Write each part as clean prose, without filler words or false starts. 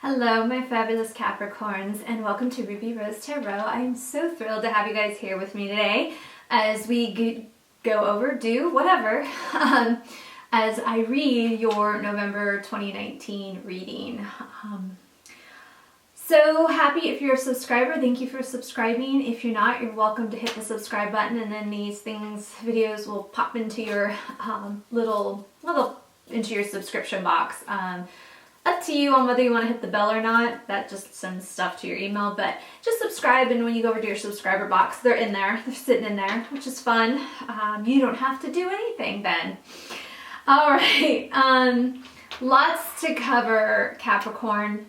Hello, my fabulous Capricorns, and welcome to Ruby Rose Tarot. I am so thrilled to have you guys here with me today as we go over, as I read your November 2019 reading. So happy if you're a subscriber. Thank you for subscribing. If you're not, you're welcome to hit the subscribe button, and then videos will pop into your into your subscription box. Up to you on whether you want to hit the bell or not. That just sends stuff to your email, but just subscribe, and when you go over to your subscriber box, they're in there. They're sitting in there, which is fun. You don't have to do anything then. All right, lots to cover, Capricorn.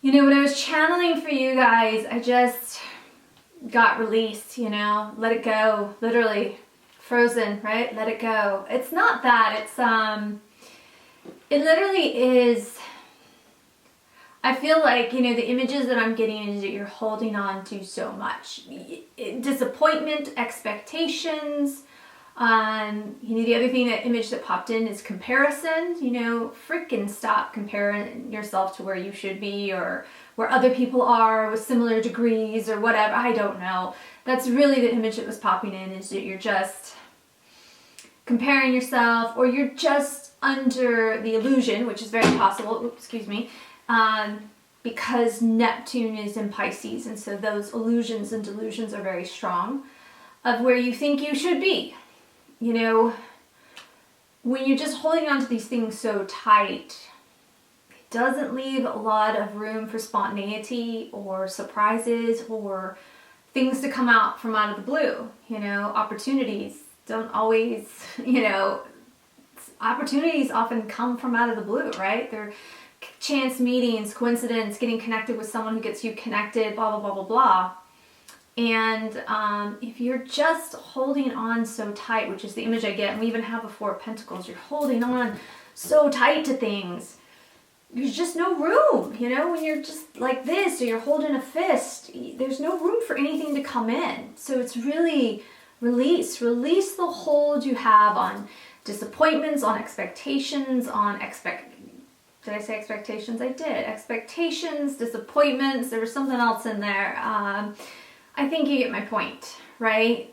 You know, when I was channeling for you guys, I just got released, let it go, literally frozen, right? Let it go. It's not that, it literally is, I feel like, the images that I'm getting is that you're holding on to so much. Disappointment, expectations. The other thing, that image that popped in is comparison. Freaking stop comparing yourself to where you should be or where other people are with similar degrees or whatever. I don't know. That's really the image that was popping in, is that you're just comparing yourself, or you're just under the illusion, which is very possible, because Neptune is in Pisces, and so those illusions and delusions are very strong, of where you think you should be. When you're just holding on to these things so tight, it doesn't leave a lot of room for spontaneity or surprises or things to come out from out of the blue. Opportunities don't always, opportunities often come from out of the blue, right? They're chance meetings, coincidence, getting connected with someone who gets you connected, blah, blah, blah, blah, blah. And if you're just holding on so tight, which is the image I get, and we even have a Four of Pentacles, you're holding on so tight to things, there's just no room, when you're just like this, or you're holding a fist, there's no room for anything to come in. So it's really release the hold you have on disappointments, on expectations, did I say expectations? I did. Expectations, disappointments, there was something else in there. I think you get my point, right?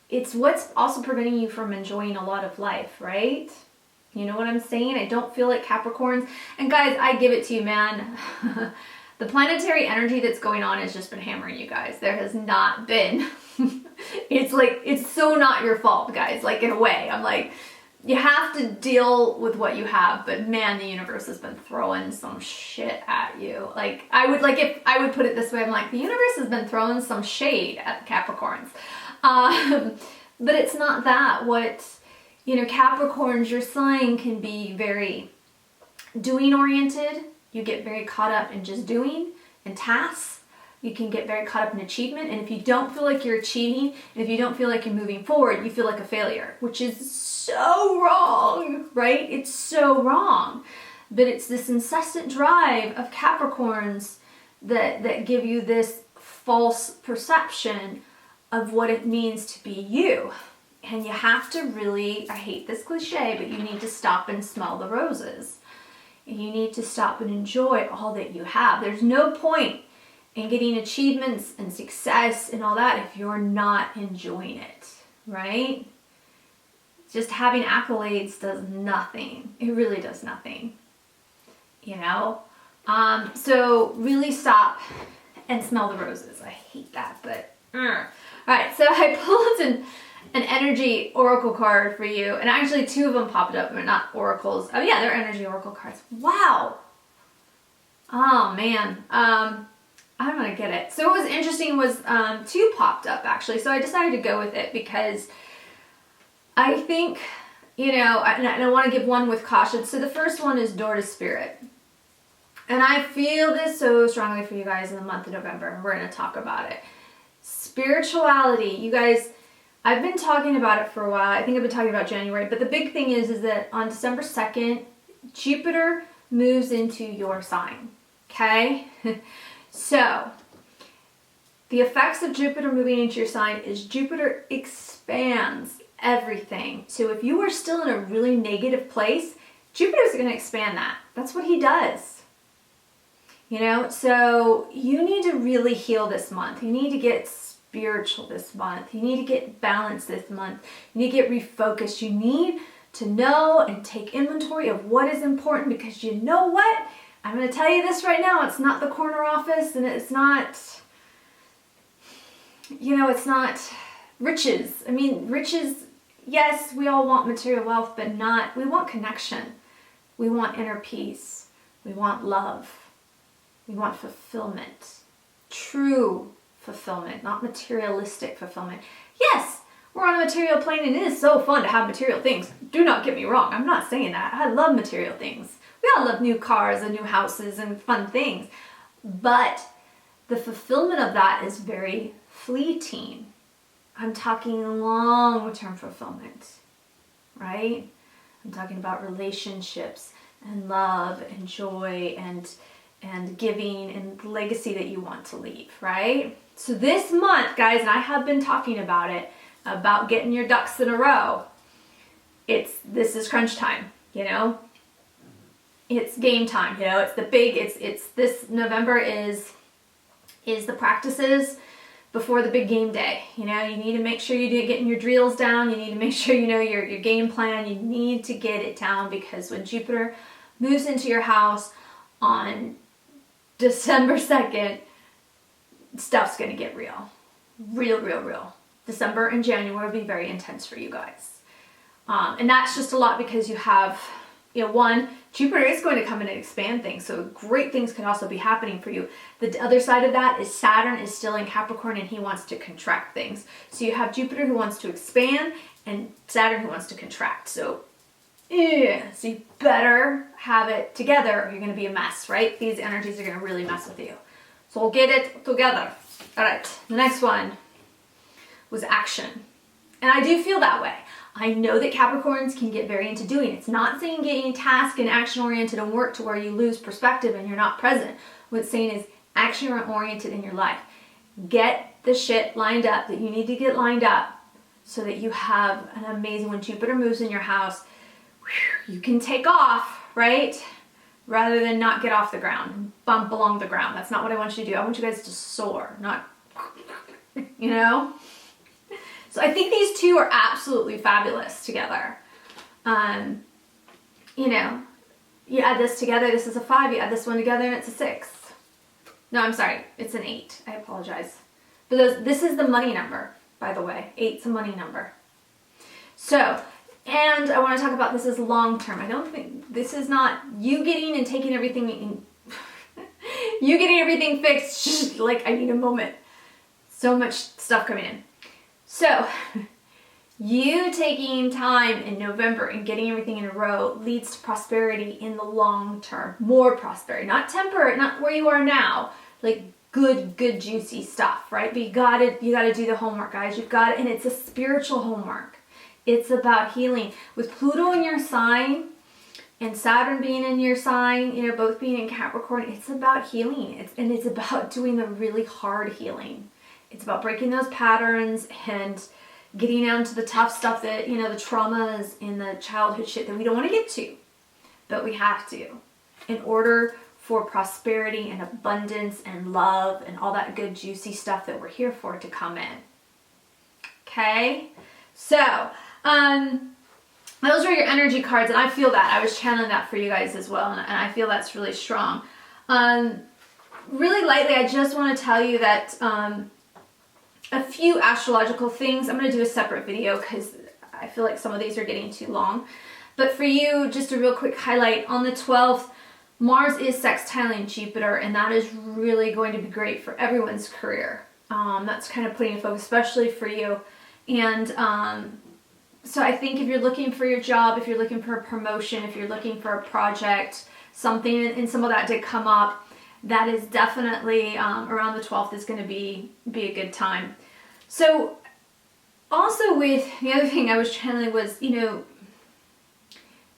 It's what's also preventing you from enjoying a lot of life, right? You know what I'm saying? I don't feel like Capricorns, and guys, I give it to you, man. The planetary energy that's going on has just been hammering you guys. There has not been, it's so not your fault, guys, like in a way. I'm like, you have to deal with what you have, but man, the universe has been throwing some shit at you. Like, if I would put it this way, I'm like, the universe has been throwing some shade at the Capricorns. But it's not that. Capricorns, your sign can be very doing oriented. You get very caught up in just doing and tasks. You can get very caught up in achievement. And if you don't feel like you're achieving, and if you don't feel like you're moving forward, you feel like a failure, which is so wrong, right? It's so wrong. But it's this incessant drive of Capricorns that give you this false perception of what it means to be you. And you have to really, I hate this cliche, but you need to stop and smell the roses. You need to stop and enjoy all that you have. There's no point in getting achievements and success and all that if you're not enjoying it, right? Just having accolades does nothing. It really does nothing, So really stop and smell the roses. I hate that, but all right. So I pulled an energy oracle card for you, and actually two of them popped up. They're not oracles. Oh yeah, they're energy oracle cards. Wow. Oh man. I'm gonna get it. So what was interesting was two popped up actually. So I decided to go with it because I think, and I want to give one with caution. So the first one is Door to Spirit. And I feel this so strongly for you guys in the month of November, and we're going to talk about it. Spirituality, you guys, I've been talking about it for a while. I think I've been talking about January, but the big thing is that on December 2nd, Jupiter moves into your sign, okay? So, the effects of Jupiter moving into your sign is Jupiter expands everything. So if you are still in a really negative place, Jupiter's going to expand that. That's what he does. You know, so you need to really heal this month. You need to get spiritual this month. You need to get balanced this month. You need to get refocused. You need to know and take inventory of what is important, because you know what? I'm going to tell you this right now. It's not the corner office, and it's not, you know, it's not riches. I mean, riches, yes, we all want material wealth, but not, we want connection. We want inner peace. We want love. We want fulfillment. True fulfillment, not materialistic fulfillment. Yes, we're on a material plane, and it is so fun to have material things. Do not get me wrong. I'm not saying that. I love material things. We all love new cars and new houses and fun things. But the fulfillment of that is very fleeting. I'm talking long-term fulfillment, right? I'm talking about relationships and love and joy and giving and legacy that you want to leave, right? So this month, guys, and I have been talking about it, about getting your ducks in a row. This is crunch time, you know? It's game time, you know? It's the big, it's this November is the practices before the big game day. You know, you need to make sure you're getting your drills down. You need to make sure you know your game plan. You need to get it down, because when Jupiter moves into your house on December 2nd, stuff's going to get real. Real. December and January will be very intense for you guys. And that's just a lot because you have, you know, one, Jupiter is going to come in and expand things. So great things could also be happening for you. The other side of that is Saturn is still in Capricorn, and he wants to contract things. So you have Jupiter who wants to expand and Saturn who wants to contract. So you better have it together, or you're going to be a mess, right? These energies are going to really mess with you. So we'll get it together. All right, the next one was action. And I do feel that way. I know that Capricorns can get very into doing it. It's not saying getting task and action oriented and work to where you lose perspective and you're not present. What it's saying is action oriented in your life. Get the shit lined up that you need to get lined up so that you have an amazing, when Jupiter moves in your house, you can take off, right? Rather than not get off the ground and bump along the ground. That's not what I want you to do. I want you guys to soar, not, you know? So I think these two are absolutely fabulous together. You know, you add this together, this is a 5, you add this one together and it's a 6. No, I'm sorry, it's an 8. I apologize. But this is the money number, by the way. 8's a money number. So, and I want to talk about this as long term. I don't think, this is not you getting and taking everything in, you getting everything fixed, like I need a moment. So much stuff coming in. So, you taking time in November and getting everything in a row leads to prosperity in the long term. More prosperity, not temporary, not where you are now. Like good juicy stuff, right? But you gotta do the homework, guys. You've got it, and it's a spiritual homework. It's about healing. With Pluto in your sign and Saturn being in your sign, you know, both being in Capricorn, it's about healing. It's about doing the really hard healing. It's about breaking those patterns and getting down to the tough stuff that, you know, the traumas in the childhood shit that we don't want to get to. But we have to in order for prosperity and abundance and love and all that good juicy stuff that we're here for to come in. Okay? So, those are your energy cards, and I feel that. I was channeling that for you guys as well, and I feel that's really strong. Really lightly, I just want to tell you that a few astrological things. I'm going to do a separate video because I feel like some of these are getting too long. But for you, just a real quick highlight. On the 12th, Mars is sextiling Jupiter, and that is really going to be great for everyone's career. That's kind of putting a focus, especially for you. And so I think if you're looking for your job, if you're looking for a promotion, if you're looking for a project, something, and some of that did come up, that is definitely around the 12th is going to be a good time. So also with the other thing I was channeling was, you know,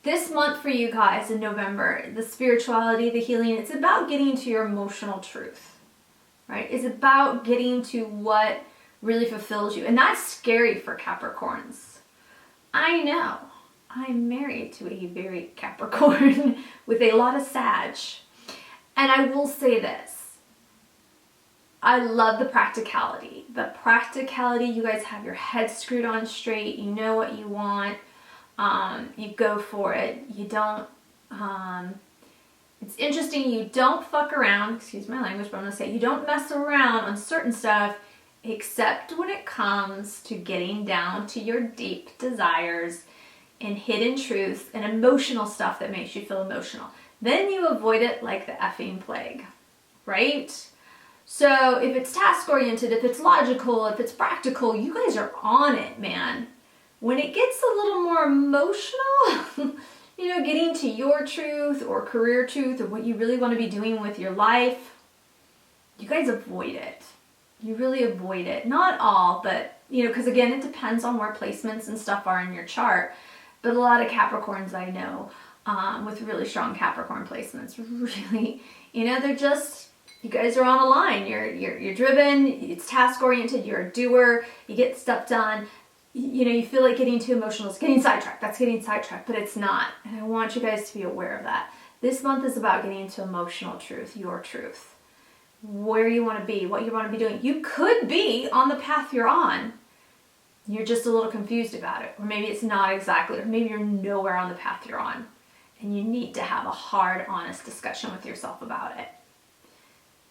this month for you guys in November, the spirituality, the healing, it's about getting to your emotional truth, right? It's about getting to what really fulfills you. And that's scary for Capricorns. I know. I'm married to a very Capricorn with a lot of Sag. And I will say this. I love the practicality. The practicality, you guys have your head screwed on straight. You know what you want. You go for it. You don't, it's interesting, you don't fuck around, excuse my language, but I'm gonna say you don't mess around on certain stuff except when it comes to getting down to your deep desires and hidden truths and emotional stuff that makes you feel emotional. Then you avoid it like the effing plague, right? So if it's task oriented, if it's logical, if it's practical, you guys are on it, man. When it gets a little more emotional, you know, getting to your truth or career truth or what you really want to be doing with your life, you guys avoid it. You really avoid it. Not all, but, you know, because again, it depends on where placements and stuff are in your chart. But a lot of Capricorns I know with really strong Capricorn placements, really, you know, they're just, you guys are on a line. You're driven, it's task oriented, you're a doer, you get stuff done. You know, you feel like getting too emotional. It's getting sidetracked. That's getting sidetracked, but it's not. And I want you guys to be aware of that. This month is about getting into emotional truth, your truth. Where you want to be, what you want to be doing. You could be on the path you're on. You're just a little confused about it. Or maybe it's not exactly, or maybe you're nowhere on the path you're on. And you need to have a hard, honest discussion with yourself about it.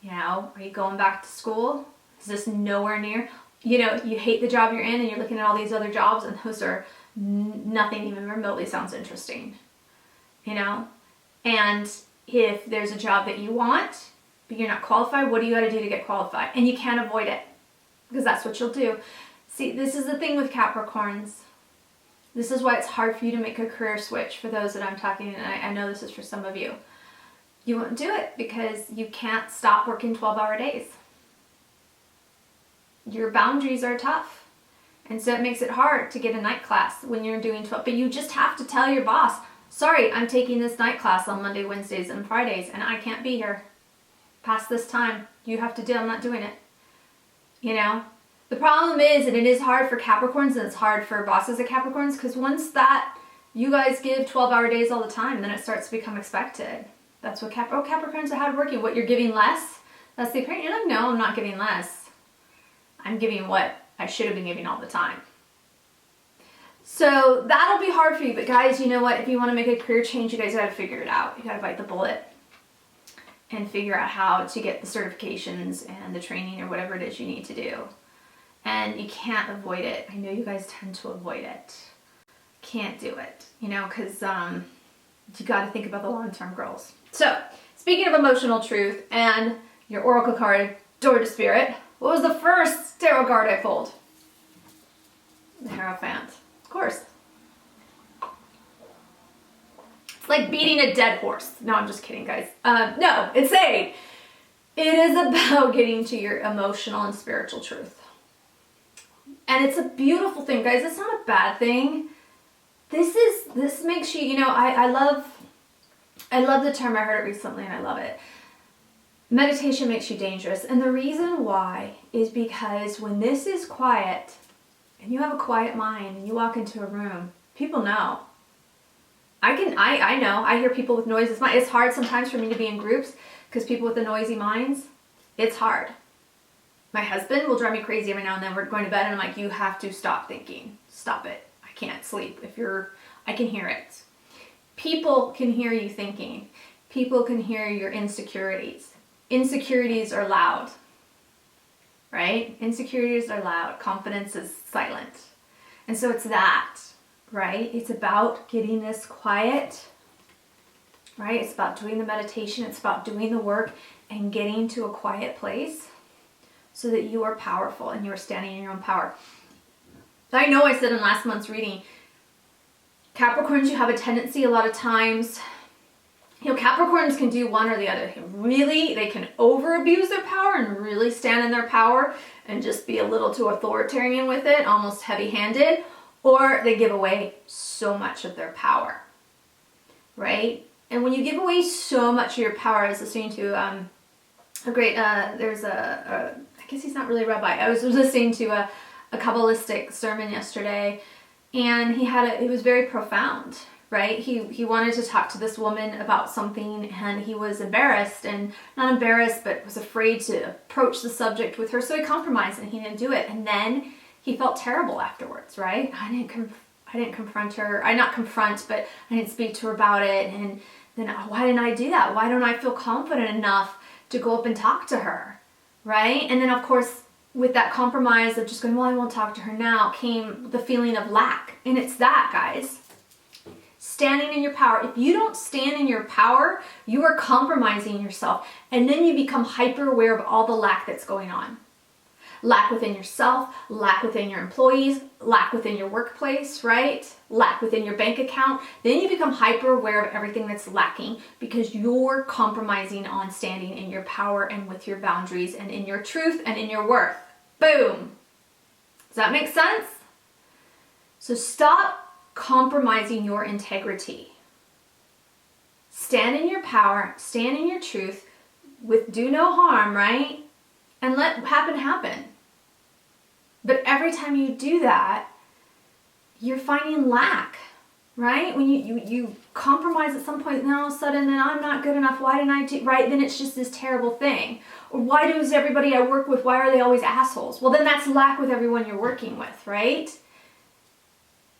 You know, are you going back to school? Is this nowhere near? You know, you hate the job you're in and you're looking at all these other jobs and those are nothing even remotely sounds interesting, you know? And if there's a job that you want, but you're not qualified, what do you got to do to get qualified? And you can't avoid it because that's what you'll do. See, this is the thing with Capricorns. This is why it's hard for you to make a career switch for those that I'm talking, and I know this is for some of you. You won't do it because you can't stop working 12-hour days. Your boundaries are tough. And so it makes it hard to get a night class when you're doing 12. But you just have to tell your boss, sorry, I'm taking this night class on Monday, Wednesdays, and Fridays, and I can't be here past this time. You have to do, I'm not doing it. You know? The problem is, and it is hard for Capricorns, and it's hard for bosses of Capricorns, because once that, you guys give 12-hour days all the time, then it starts to become expected. That's what Capricorns are hardworking. What, you're giving less? That's the apparent. You're like, no, I'm not giving less. I'm giving what I should have been giving all the time. So that'll be hard for you. But guys, you know what? If you want to make a career change, you guys got to figure it out. You got to bite the bullet and figure out how to get the certifications and the training or whatever it is you need to do. And you can't avoid it. I know you guys tend to avoid it. Can't do it, you know, because you got to think about the long-term goals. So speaking of emotional truth and your oracle card, Door to Spirit, what was the first tarot card I pulled? The Hierophant. Of course. It's like beating a dead horse. No, I'm just kidding, guys. No, it's saying it is about getting to your emotional and spiritual truth. And it's a beautiful thing, guys. It's not a bad thing. This makes you, you know, I love the term. I heard it recently and I love it. Meditation makes you dangerous. And the reason why is because when this is quiet and you have a quiet mind and you walk into a room, people know. I know. I hear people with noises. It's hard sometimes for me to be in groups because people with the noisy minds, it's hard. My husband will drive me crazy every now and then. We're going to bed and I'm like, you have to stop thinking. Stop it. I can't sleep. I can hear it. People can hear you thinking. People can hear your insecurities. Insecurities are loud, right? Insecurities are loud. Confidence is silent. And so it's that, right? It's about getting this quiet, right? It's about doing the meditation. It's about doing the work and getting to a quiet place so that you are powerful and you are standing in your own power. I know I said in last month's reading, Capricorns, you have a tendency a lot of times, you know, Capricorns can do one or the other. They can over abuse their power and really stand in their power and just be a little too authoritarian with it, almost heavy-handed, or they give away so much of their power, right? And when you give away so much of your power, I was listening to I guess he's not really a rabbi. I was listening to a Kabbalistic sermon yesterday, And it was very profound, right? He wanted to talk to this woman about something, and he was embarrassed, and not embarrassed, but was afraid to approach the subject with her. So he compromised and he didn't do it. And then he felt terrible afterwards, right? I didn't confront her. Not confront, but I didn't speak to her about it. And then why didn't I do that? Why don't I feel confident enough to go up and talk to her, right? And then of course, with that compromise of just going, well, I won't talk to her now, came the feeling of lack. And it's that, guys. Standing in your power. If you don't stand in your power, you are compromising yourself. And then you become hyper aware of all the lack that's going on. Lack within yourself, lack within your employees, lack within your workplace, right? Lack within your bank account. Then you become hyper aware of everything that's lacking because you're compromising on standing in your power and with your boundaries and in your truth and in your worth. Boom. Does that make sense? So stop compromising your integrity. Stand in your power, stand in your truth with do no harm, right? And let happen. But every time you do that, you're finding lack, right? When you compromise at some point, and then all of a sudden, then I'm not good enough. Why didn't I do, right? Then it's just this terrible thing. Or why does everybody I work with, why are they always assholes? Well, then that's lack with everyone you're working with, right?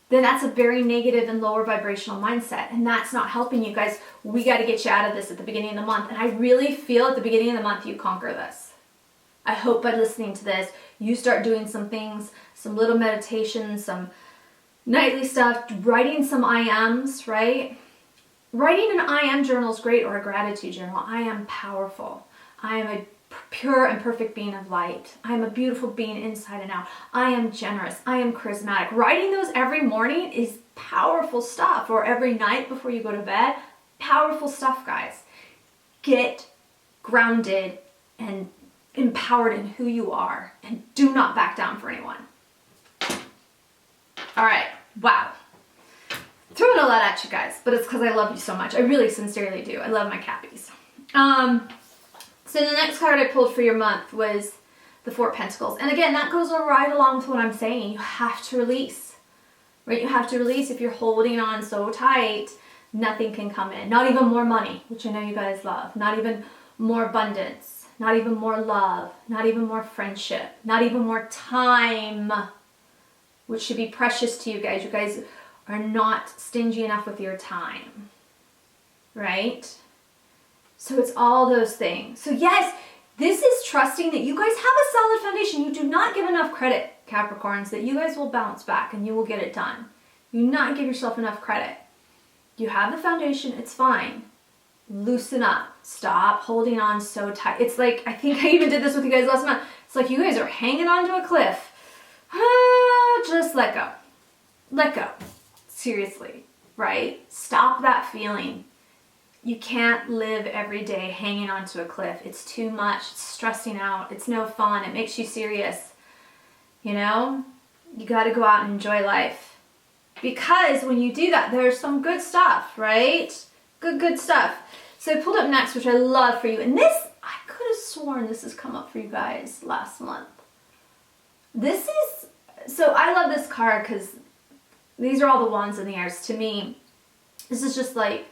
Then that's a very negative and lower vibrational mindset. And that's not helping you guys. We got to get you out of this at the beginning of the month. And I really feel at the beginning of the month, you conquer this. I hope by listening to this, you start doing some things, some little meditations, some nightly stuff, writing some IMs, right? Writing an IM journal is great, or a gratitude journal. I am powerful. I am a pure and perfect being of light. I am a beautiful being inside and out. I am generous. I am charismatic. Writing those every morning is powerful stuff, or every night before you go to bed. Powerful stuff, guys. Get grounded and empowered in who you are, and do not back down for anyone. All right. Wow. Throwing a lot at you guys, but it's because I love you so much. I really sincerely do. I love my Cappies. So the next card I pulled for your month was the Four of Pentacles. And again, that goes right along with what I'm saying. You have to release, right? You have to release. If you're holding on so tight, nothing can come in. Not even more money, which I know you guys love. Not even more abundance. Not even more love, not even more friendship, not even more time, which should be precious to you guys. You guys are not stingy enough with your time, right? So it's all those things. So yes, this is trusting that you guys have a solid foundation. You do not give enough credit, Capricorns, that you guys will bounce back and you will get it done. You do not give yourself enough credit. You have the foundation, it's fine. Loosen up. Stop holding on so tight. It's like, I think I even did this with you guys last month. It's like you guys are hanging onto a cliff. Just let go. Let go. Seriously, right? Stop that feeling. You can't live every day hanging onto a cliff. It's too much. It's stressing out. It's no fun. It makes you serious. You know? You got to go out and enjoy life. Because when you do that, there's some good stuff, right? Good stuff. So I pulled up next, which I love for you. And this, I could have sworn this has come up for you guys last month. This is, so I love this card because these are all the wands and the airs. To me, this is just like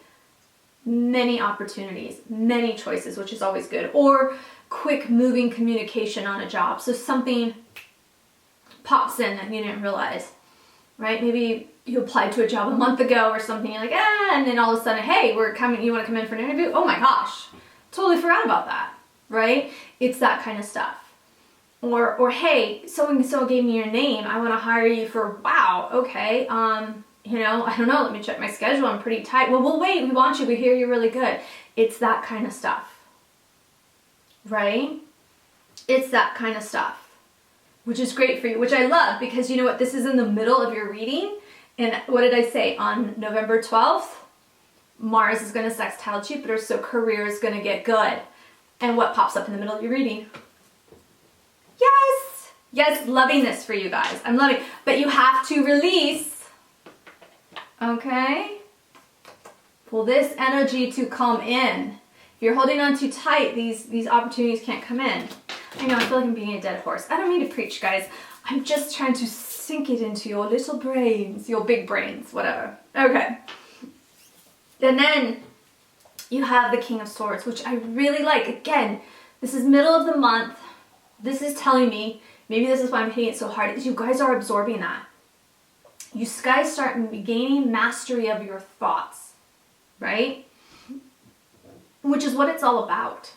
many opportunities, many choices, which is always good. Or quick moving communication on a job. So something pops in and you didn't realize, right? Maybe you applied to a job a month ago or something, you're like, and then all of a sudden, hey, we're coming, you want to come in for an interview? Oh my gosh, totally forgot about that, right? It's that kind of stuff. Or hey, so-and-so gave me your name, I want to hire you for, wow, okay, you know, I don't know, let me check my schedule, I'm pretty tight. Well, we'll wait, we want you, we hear you're really good. It's that kind of stuff, right? It's that kind of stuff, which is great for you, which I love, because you know what, this is in the middle of your reading. And what did I say? On November 12th, Mars is going to sextile Jupiter, so career is going to get good. And what pops up in the middle of your reading? Yes! Yes, loving this for you guys. I'm loving it. But you have to release. Okay? Pull this energy to come in. If you're holding on too tight, these opportunities can't come in. I know, I feel like I'm being a dead horse. I don't mean to preach, guys. I'm just trying to sink it into your little brains, your big brains, whatever. Okay. And then you have the King of Swords, which I really like. Again, this is middle of the month. This is telling me, maybe this is why I'm hitting it so hard, is you guys are absorbing that. You guys start gaining mastery of your thoughts, right? Which is what it's all about.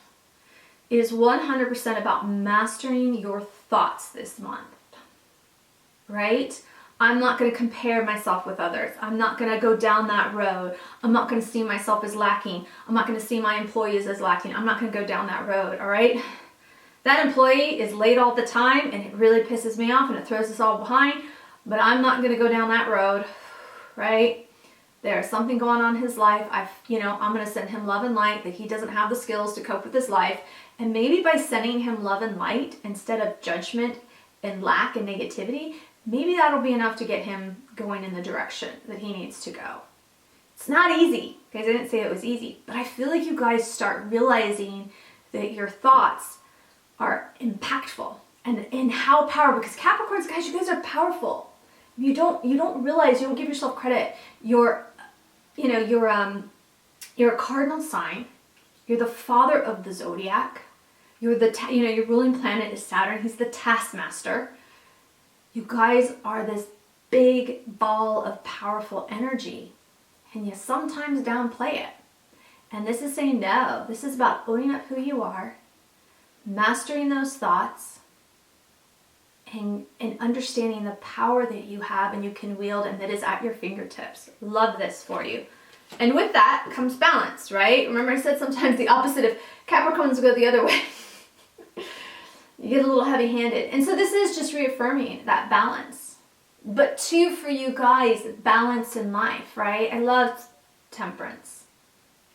It is 100% about mastering your thoughts this month, right? I'm not going to compare myself with others. I'm not going to go down that road. I'm not going to see myself as lacking. I'm not going to see my employees as lacking. I'm not going to go down that road, all right? That employee is late all the time and it really pisses me off and it throws us all behind, but I'm not going to go down that road, right? There's something going on in his life. I'm going to send him love and light, that he doesn't have the skills to cope with his life. And maybe by sending him love and light instead of judgment and lack and negativity, maybe that'll be enough to get him going in the direction that he needs to go. It's not easy, guys. I didn't say it was easy, but I feel like you guys start realizing that your thoughts are impactful and how powerful, because Capricorns, guys, you guys are powerful. You don't realize, you don't give yourself credit. You're a cardinal sign. You're the father of the zodiac. You're your ruling planet is Saturn. He's the taskmaster. You guys are this big ball of powerful energy, and you sometimes downplay it. And this is saying no. This is about owning up who you are, mastering those thoughts, and understanding the power that you have and you can wield and that is at your fingertips. Love this for you. And with that comes balance, right? Remember I said sometimes the opposite of Capricorns go the other way. You get a little heavy-handed. And so this is just reaffirming that balance. But too, for you guys, balance in life, right? I love Temperance,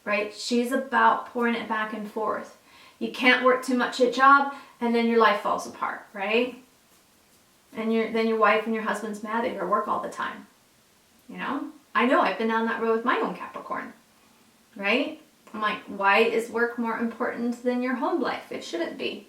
right? She's about pouring it back and forth. You can't work too much at job and then your life falls apart, right? And then your wife and your husband's mad at you at work all the time. I know I've been down that road with my own Capricorn, right? I'm like, why is work more important than your home life? It shouldn't be.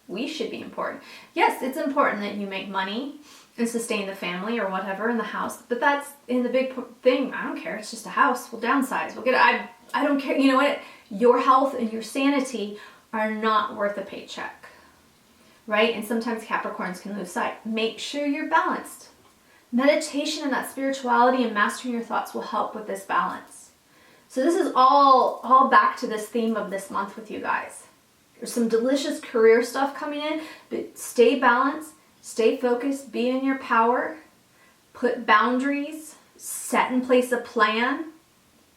We should be important. Yes, it's important that you make money and sustain the family or whatever in the house, but that's in the big thing. I don't care. It's just a house. We'll downsize. We'll get it. I don't care. You know what? Your health and your sanity are not worth a paycheck, right? And sometimes Capricorns can lose sight. Make sure you're balanced. Meditation and that spirituality and mastering your thoughts will help with this balance. So this is all back to this theme of this month with you guys. There's some delicious career stuff coming in, but stay balanced, stay focused, be in your power, put boundaries, set in place a plan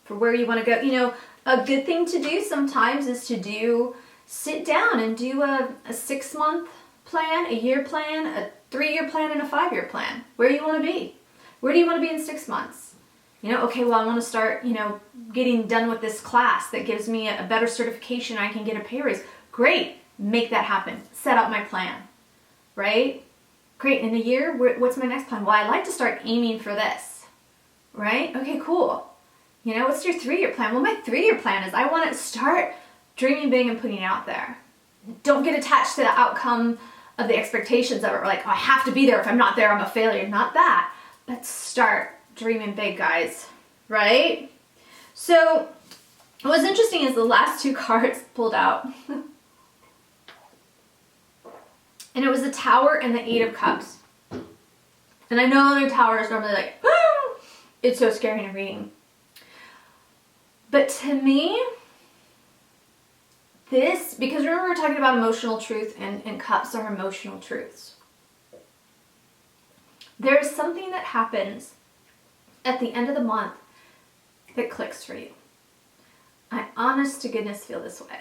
for where you want to go. A good thing to do sometimes is to sit down and do a 6-month plan, a year plan, a 3-year plan, and a 5-year plan. Where do you want to be? Where do you want to be in 6 months? Okay, well, I want to start, getting done with this class that gives me a better certification. I can get a pay raise. Great. Make that happen. Set out my plan, right? Great. In a year, what's my next plan? Well, I'd like to start aiming for this, right? Okay, cool. What's your 3-year plan? Well, my 3-year plan is I want to start dreaming big and putting it out there. Don't get attached to the outcome of the expectations of it. Like, oh, I have to be there. If I'm not there, I'm a failure. Not that. But start dreaming big, guys, right? So what's interesting is the last 2 cards pulled out. And it was the Tower and the 8 of Cups. And I know the Tower is normally like, ah! It's so scary in a reading. But to me, because remember we're talking about emotional truth and cups are emotional truths. There's something that happens at the end of the month that clicks for you. I honest to goodness feel this way.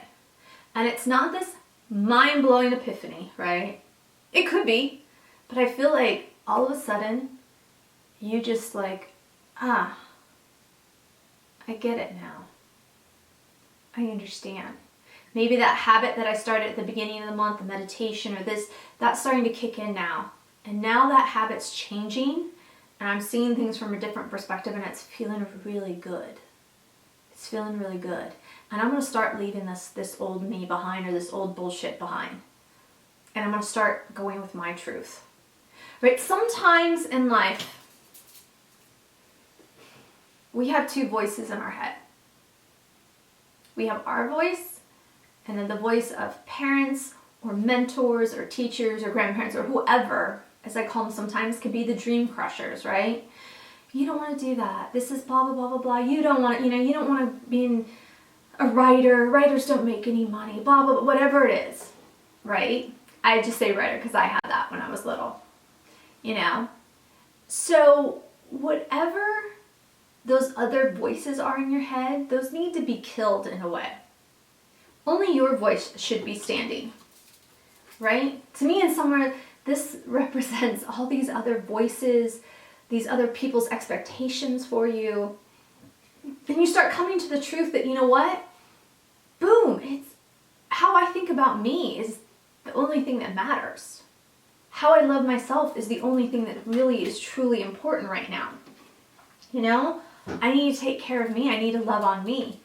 And it's not this mind-blowing epiphany, right? It could be, but I feel like all of a sudden you just I get it now. I understand. Maybe that habit that I started at the beginning of the month, the meditation or this, that's starting to kick in now. And now that habit's changing and I'm seeing things from a different perspective and it's feeling really good. It's feeling really good. And I'm going to start leaving this old me behind or this old bullshit behind. And I'm going to start going with my truth. right? Sometimes in life, we have two voices in our head. We have our voice, and then the voice of parents or mentors or teachers or grandparents or whoever, as I call them sometimes, could be the dream crushers, right? You don't want to do that. This is blah, blah, blah, blah, blah. You don't want to, you don't want to be a writer. Writers don't make any money, blah, blah, blah, whatever it is, right? I just say writer because I had that when I was little, So whatever those other voices are in your head, those need to be killed in a way. Only your voice should be standing, right? To me, in somewhere, this represents all these other voices, these other people's expectations for you. And you start coming to the truth that, you know what? Boom, it's how I think about me is the only thing that matters. How I love myself is the only thing that really is truly important right now. I need to take care of me. I need to love on me.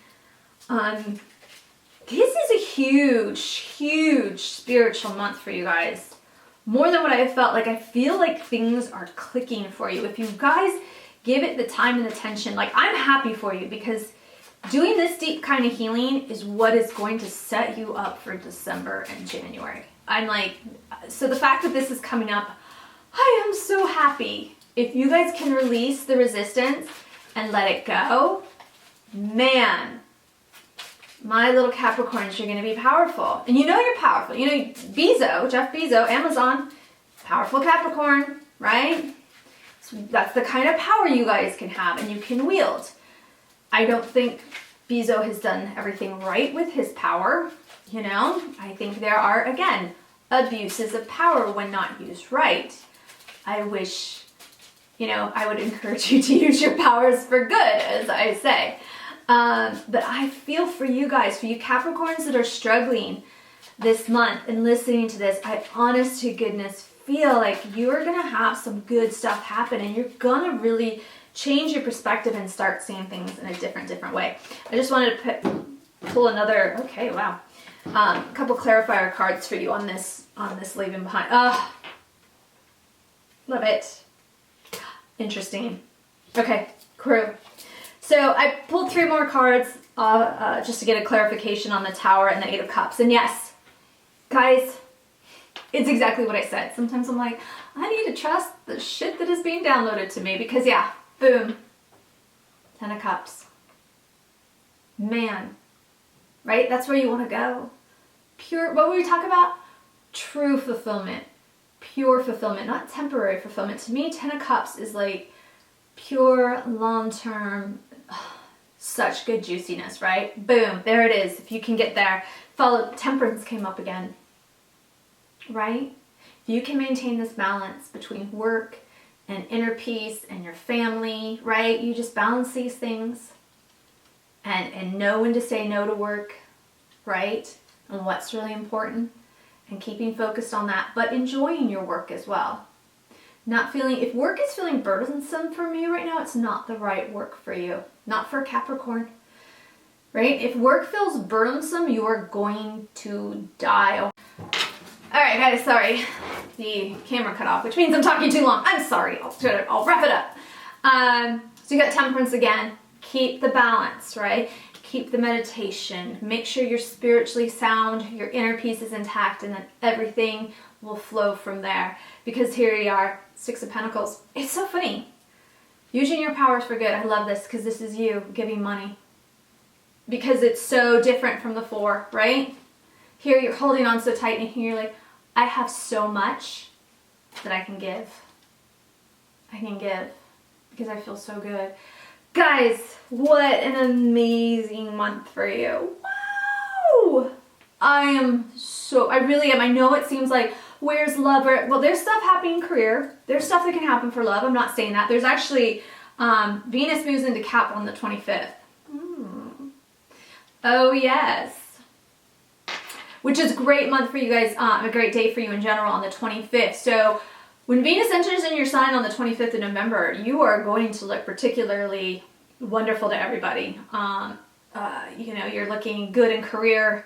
This is a huge, huge spiritual month for you guys. More than what I have felt. Like, I feel like things are clicking for you. If you guys give it the time and attention, like, I'm happy for you because doing this deep kind of healing is what is going to set you up for December and January. I'm like, so the fact that this is coming up, I am so happy. If you guys can release the resistance and let it go, man, my little Capricorns, you're going to be powerful. And you're powerful. Jeff Bezos, Amazon, powerful Capricorn, right? So that's the kind of power you guys can have and you can wield. I don't think Bezos has done everything right with his power. I think there are, again, abuses of power when not used right. I wish, I would encourage you to use your powers for good, as I say. But I feel for you guys, for you Capricorns that are struggling this month and listening to this, I honest to goodness feel like you're going to have some good stuff happen and you're going to really change your perspective and start seeing things in a different way. I just wanted to pull another, okay, wow, a couple clarifier cards for you on this leaving behind. Love it. Interesting. Okay, crew. So I pulled 3 more cards just to get a clarification on the Tower and the 8 of Cups. And yes, guys, it's exactly what I said. Sometimes I'm like, I need to trust the shit that is being downloaded to me because yeah, boom, 10 of Cups. Man, right? That's where you want to go. Pure, what were we talking about? True fulfillment. Pure fulfillment, not temporary fulfillment. To me, 10 of Cups is like pure, long-term, such good juiciness, right? Boom, there it is. If you can get there. Follow, Temperance came up again, right? If you can maintain this balance between work and inner peace and your family, right? You just balance these things and know when to say no to work, right? And what's really important and keeping focused on that, but enjoying your work as well. Not feeling, if work is feeling burdensome for me right now, it's not the right work for you. Not for Capricorn, right? If work feels burdensome, you are going to die. All right, guys, sorry. The camera cut off, which means I'm talking too long. I'm sorry, I'll wrap it up. So you got Temperance again. Keep the balance, right? Keep the meditation. Make sure you're spiritually sound, your inner peace is intact, and then everything will flow from there. Because here you are, 6 of Pentacles. It's so funny. Using your powers for good. I love this because this is you giving money. Because it's so different from the 4, right? Here you're holding on so tight and here you're like, I have so much that I can give. I can give because I feel so good. Guys, what an amazing month for you. Wow! I really am. I know it seems like, where's love? Well, there's stuff happening in career. There's stuff that can happen for love. I'm not saying that. There's actually, Venus moves into Cap on the 25th. Oh, yes. Which is a great month for you guys, a great day for you in general on the 25th. So when Venus enters in your sign on the 25th of November, you are going to look particularly wonderful to everybody. You're looking good in career.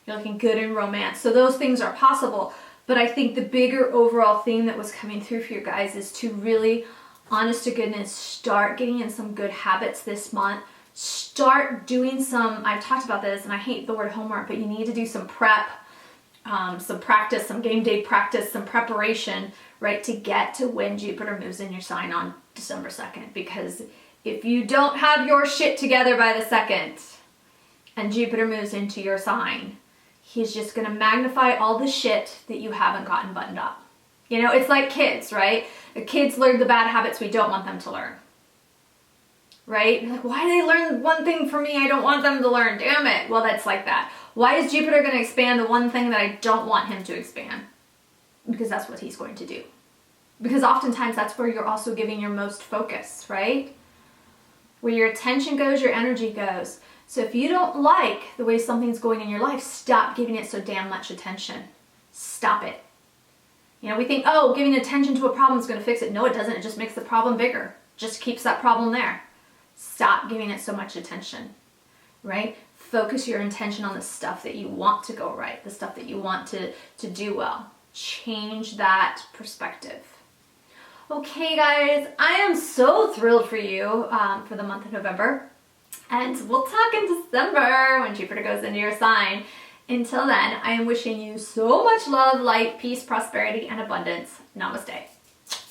You're looking good in romance. So those things are possible. But I think the bigger overall theme that was coming through for you guys is to really, honest to goodness, start getting in some good habits this month. Start doing some, I've talked about this and I hate the word homework, but you need to do some prep, some practice, some game day practice, some preparation, right, to get to when Jupiter moves in your sign on December 2nd. Because if you don't have your shit together by the 2nd and Jupiter moves into your sign, he's just going to magnify all the shit that you haven't gotten buttoned up. You know, it's like kids, right? The kids learn the bad habits we don't want them to learn. Right? You're like, why do they learn one thing for me I don't want them to learn? Damn it. Well, that's like that. Why is Jupiter going to expand the one thing that I don't want him to expand? Because that's what he's going to do. Because oftentimes that's where you're also giving your most focus, right? Where your attention goes, your energy goes. So if you don't like the way something's going in your life, stop giving it so damn much attention. Stop it. You know, we think, oh, giving attention to a problem is going to fix it. No, it doesn't. It just makes the problem bigger. Just keeps that problem there. Stop giving it so much attention, right? Focus your intention on the stuff that you want to go right, the stuff that you want to do well. Change that perspective. Okay, guys, I am so thrilled for you for the month of November. And we'll talk in December when Jupiter goes into your sign. Until then, I am wishing you so much love, light, peace, prosperity, and abundance. Namaste.